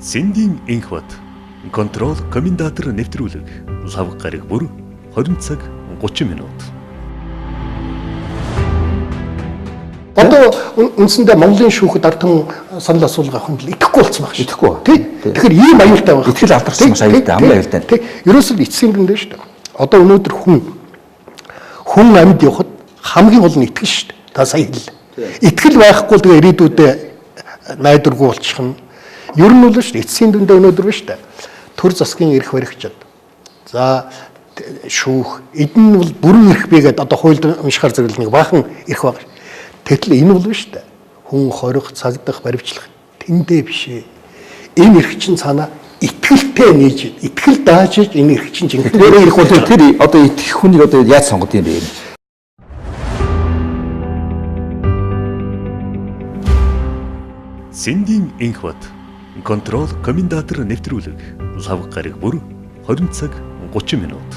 Сэндийн энх бат контрол комендатор нэвтрүүлэг лав гараг бүр 20 цаг 30 минут. Одоо үндсэндээ Монголын шүүхэд ардхан санал асуулга авахын тулд итгэхгүй болсон байх шүү. Итгэхгүй. Тий. Тэгэхээр ийм аюултай байх. Итгэл алдарсан маш аюултай, амар аюултай. Тий. Ерөөсөө эцсийн дүндээ шүү дээ. Одоо өнөөдөр хүн амьд явахад хамгийн гол нь итгэл шүү дээ. Та сая хэллээ. Итгэл байхгүй л тэгээ ирээдүйдээ найдваргүй болчих нь. Ер нь бол шүү дээ. Эцсийн дүндээ өнөөдөр биш дээ. Төр засгийн эрх баригчид. За шүүх, эдэн нь бол бүрэн эрх бийгээд одоо хуульд уншихаар зэрэг нэг баахан эрх баг. Тэгтэл энэ бол биш дээ. Хүн хорих, цагдах, баривчлах тэндээ биш ээ. Энэ эрх чинь цаана итгэлтэй нээж, итгэл дааж иж энэ эрх чинь жинхэнэ эрх бол тэр одоо итгэх хүнийг одоо яаж сонгох юм бэ? Сэндийн энх бат контрол комендатор нэвтрүүлэг лав гараг бүр 20 цаг 30 минут.